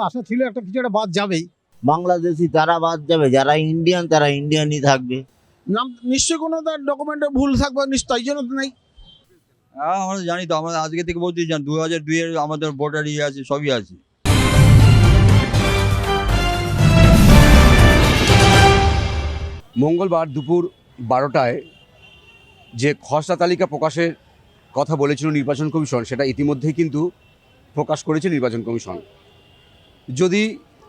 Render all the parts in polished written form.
আশা ছিল একটা কিছু একটা বাদ যাবেই। বাংলাদেশি তারা বাদ যাবে, যারা ইন্ডিয়ান তারা ইন্ডিয়ানই থাকবে। নাম নিশ্চয়ই কোনো তার ডকুমেন্টে ভুল থাকবে, নিশ্চয় তাই জন্য তো নেই। হ্যাঁ আমরা জানি তো, আমরা আজকে থেকে বলছি জান 2002-এর আমাদের ভোটার ইয়ে আছে, সবই আছে। মঙ্গলবার দুপুর 12টায় যে খসড়া তালিকা প্রকাশের কথা বলেছিল নির্বাচন কমিশন, সেটা ইতিমধ্যেই কিন্তু প্রকাশ করেছে নির্বাচন কমিশন। যদি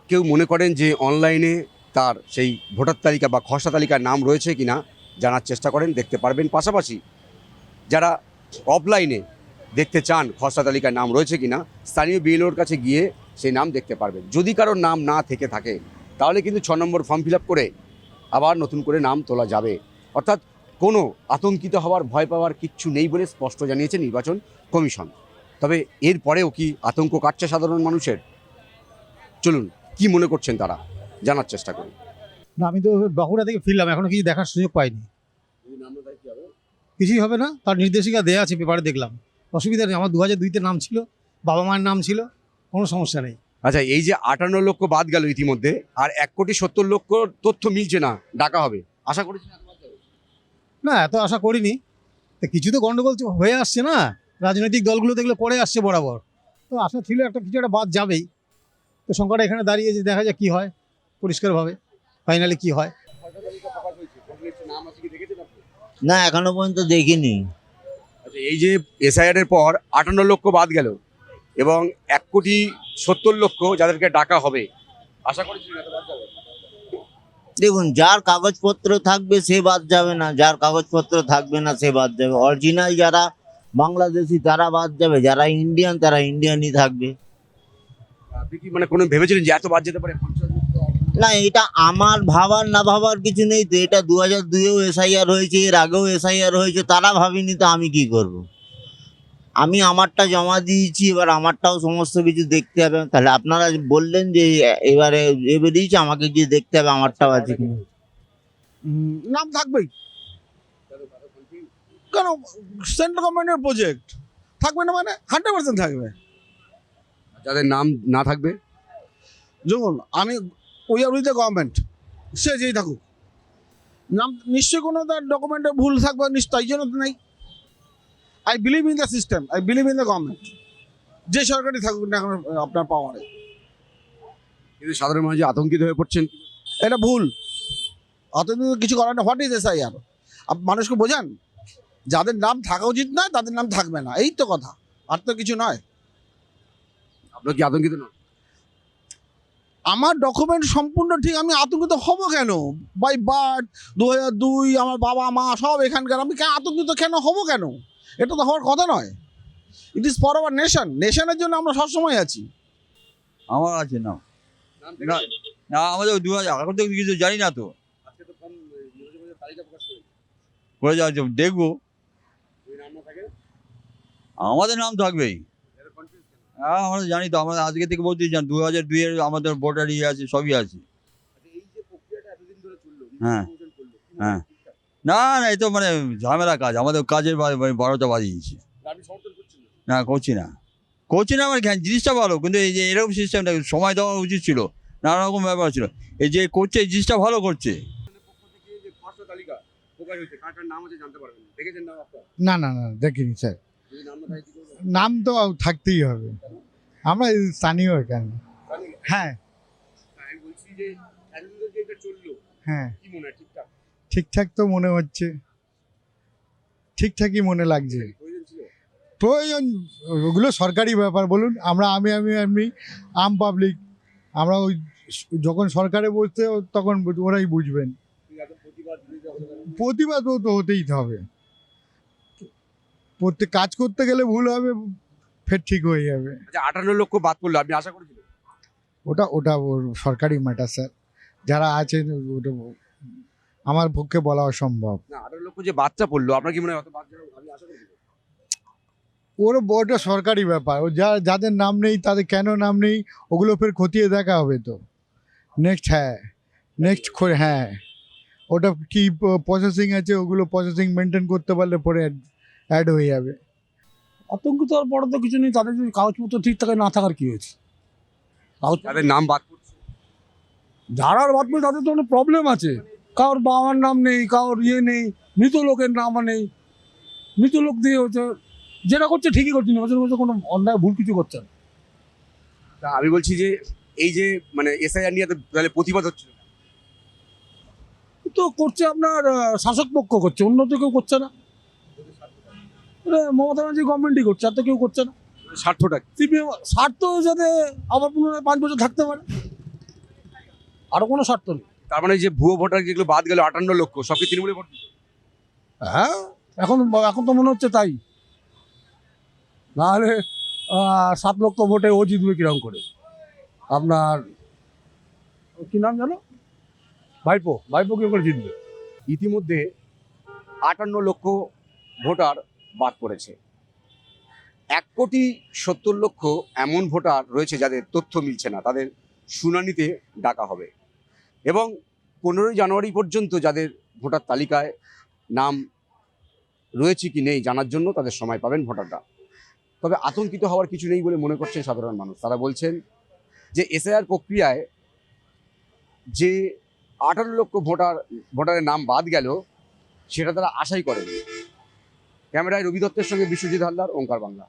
কেউ মনে করেন যে অনলাইনে তার সেই ভোটার তালিকা বা খসড়া তালিকার নাম রয়েছে কিনা জানার চেষ্টা করেন, দেখতে পারবেন। পাশাপাশি যারা অফলাইনে দেখতে চান খসড়া তালিকার নাম রয়েছে কিনা, স্থানীয় বিএলওর কাছে গিয়ে সেই নাম দেখতে পারবেন। যদি কারোর নাম না থেকে থাকে তাহলে কিন্তু 6 নম্বর ফর্ম ফিল আপ করে আবার নতুন করে নাম তোলা যাবে। অর্থাৎ কোনো আতঙ্কিত হওয়ার, ভয় পাওয়ার কিচ্ছু নেই বলে স্পষ্ট জানিয়েছে নির্বাচন কমিশন। তবে এর পরেও কি আতঙ্ক কাটছে সাধারণ মানুষের? চলুন, কি মনে করছেন তারা জানার চেষ্টা করি। না, আমি তো বাঁকুড়া থেকে ফিরলাম, এখনো কিছু দেখার সুযোগ পাইনি। কিছুই হবে না, তার নির্দেশিকা দেওয়া আছে, পেপারে দেখলাম। অসুবিধা নেই, আমার 2002-তে নাম ছিল, বাবা মায়ের নাম ছিল, কোনো সমস্যা নেই। আচ্ছা, এই যে 58 লক্ষ বাদ গেল ইতিমধ্যে, আর 1,70,00,000 তথ্য মিলছে না, ডাকা হবে, আশা করেছেন? না, এত আশা করিনি। তা কিছু তো গন্ডগোল হয়ে আসছে না, রাজনৈতিক দলগুলো দেখলে করে আসছে বরাবর। তো আশা ছিল একটা কিছু একটা বাদ যাবেই। তো সংখ্যাটা এখানে দাঁড়িয়েছে, দেখা যাক কী হয় পরিষ্কারভাবে, ফাইনালি কি হয়। না, এখনো পর্যন্ত দেখিনি। আচ্ছা, এই যে এসআইআর এর পর 58 লক্ষ বাদ গেল এবং 1,70,00,000 যাদেরকে ডাকা হবে, আশা করেছিলেন এত বাদ যাবে? দেখুন, যার কাগজপত্র থাকবে সে বাদ যাবে না, যার কাগজপত্র থাকবে না সে বাদ যাবে। অরিজিনাল যারা বাংলাদেশি তারা বাদ যাবে, যারা ইন্ডিয়ান তারা ইন্ডিয়ানই থাকবে। আপনি কি মানে কোনো ভেবেছিলেন যে এত বাদ যেতে পারে? না, এটা আমার ভাবার না ভাবার কিছু নেই তো। এটা 2002-এও এসআইআর হয়েছে, এর আগেও এসআইআর হয়েছে, তারা ভাবিনি তো আমি কি করব। আমি আমারটা জমা দিয়েছি, এবার আমারটাও সমস্ত কিছু দেখতে হবে। তাহলে আপনারা বললেন যে এবারে বেরিয়েছে, আমাকে গিয়ে দেখতে হবে আমারটাও আছে কিনা। নাম থাকবেই, কেন? সেন্ট্রাল গভর্নমেন্টের প্রজেক্ট, থাকবে না মানে 100% থাকবে। যাদের নাম না থাকবে, যেমন আমি we are with the government, সে যেই থাকুক, নাম নিশ্চয়ই কোনো তার ডকুমেন্টে ভুল থাকবে, নিশ্চয় তাই জন্য তো নেই। I believe in the system, I believe in the government, যে সরকারই থাকুক না এখন আপনার পাওয়ারে। কিন্তু সাধারণ মানুষ যে আতঙ্কিত হয়ে পড়ছেন। এটা ভুল, অতদিন কিছু করার না। What is SIR? মানুষকে বোঝান, যাদের নাম থাকা উচিত নয় তাদের নাম থাকবে না, এই তো কথা, আর তো কিছু নয়। আপনার কি আতঙ্কিত নয়? আমার ডকুমেন্ট সম্পূর্ণ ঠিক, আমি আতঙ্কিত হব কেন? বাই বার্থ 2002, আমার বাবা মা সব এখানকার, আমি কেন আতঙ্কিত কেন হব কেন? এটা তো হওয়ার কথা নয়। It is for our nation, নেশনের জন্য আমরা সবসময় আছি। আমার আছে না, না না, আমাদের 2000 এখন তো কিছু জানি না তো, করে যাচ্ছে দেখবো। আমাদের নাম থাকবেই। হ্যাঁ আমরা জানি তো, আমরা আজকে থেকে বলছি জান 2002-এর আমাদের ভোটার ইয়ে আছে, সবই আছে। হ্যাঁ হ্যাঁ, না না, এই তো মানে ঝামেলা কাজ, আমাদের কাজের 12টা বাজিয়েছি। না করছি না, করছি না, আমার জিনিসটা ভালো, কিন্তু এই যে এরকম সিস্টেমটা সময় দেওয়া উচিত ছিল, নানা রকম ব্যাপার ছিল। এই যে করছে, এই জিনিসটা ভালো করছে। না না না, দেখিনি স্যার। নাম তো থাকতেই হবে, আমরা স্থানীয় এখানে। হ্যাঁ হ্যাঁ, ঠিকঠাক তো মনে হচ্ছে, ঠিকঠাকই মনে লাগছে। প্রয়োজন, ওগুলো সরকারি ব্যাপার। বলুন, আমি আম পাবলিক, আমরা ওই যখন সরকারে বসতে তখন ওরাই বুঝবেন। প্রতিবাদ তো হতেই হবে, প্রত্যেক কাজ করতে গেলে ভুল হবে, ফের ঠিক হয়ে যাবে। আচ্ছা, 58 লক্ষ বাদ পড়লো, আপনি আশা করেছিলেন? ওটা ওর সরকারি ম্যাটার স্যার, যারা আছেন ওটা আমার পক্ষে বলা অসম্ভব। না, 58 লক্ষ যে বাচ্চা পড়লো, আপনার কি মনে হয় অত বাদ যাবে? আমি আশা করেছিলাম। ওটা সরকারি ব্যাপার, ও যাদের নাম নেই তাদের কেন নাম নেই ওগুলো ফের খতিয়ে দেখা হবে তো নেক্সট। হ্যাঁ, ওটা কি প্রসেসিং আছে, ওগুলো প্রসেসিং মেনটেন করতে পারলে পরে অ্যাড হয়ে যাবে। আতঙ্কিত হওয়ার পরে তো কিছু নেই, তাদের যদি কাগজপত্র ঠিক থাকে, না থাকার কি হয়েছে? যাদের নাম বাদ পড়ছে, যারা বাদ পড়ে তাদের তো অনেক প্রবলেম আছে। কারোর বাবার নাম নেই, কারোর ইয়ে নেই, মৃত লোকের নাম নেই। মৃত লোক দিয়ে হচ্ছে যেটা করছে ঠিকই করছে, নির্বাচন করছে, কোনো অন্যায় ভুল কিছু করছে না। তা আমি বলছি যে এই যে মানে এসআইআর নিয়ে তাহলে প্রতিবাদ হচ্ছিল, তো করছে আপনার শাসক পক্ষ করছে, অন্য তো কেউ করছে না। মমতা ব্যানার্জি গভর্নমেন্টই করছে, আর তো কেউ করছে না। স্বার্থটা কি? সিপিএম স্বার্থ যাতে আবার পুনরায় 5 বছর থাকতে পারে, আরও কোনো স্বার্থ নেই। তার মানে যে ভুয়ো ভোটার যেগুলো বাদ গেল 58 লক্ষ, সব কি তৃণমূলে ভোট দিত? হ্যাঁ, এখন এখন তো মনে হচ্ছে তাই। নাহলে 7 লক্ষ ভোটে ও জিতবে কিরম করে? আপনার কি নাম জানো? ভাইপো কি করে জিতবে? ইতিমধ্যে 58 লক্ষ ভোটার বাদ পড়েছে। 1,70,00,000 এমন ভোটার রয়েছে যাদের তথ্য মিলছে না, তাদের শুনানিতে ডাকা হবে এবং 15ই জানুয়ারি পর্যন্ত যাদের ভোটার তালিকায় নাম রয়েছে কি নেই জানার জন্য তাদের সময় পাবেন ভোটাররা। তবে আতঙ্কিত হওয়ার কিছু নেই বলে মনে করছেন সাধারণ মানুষ। তারা বলছেন যে এসআইআর প্রক্রিয়ায় যে 58 লক্ষ ভোটারের নাম বাদ গেল সেটা তারা আশাই করেনি। ক্যামেরায় রবি দত্তের সঙ্গে বিশ্বজিৎ হালদার, ওঙ্কার বাংলা।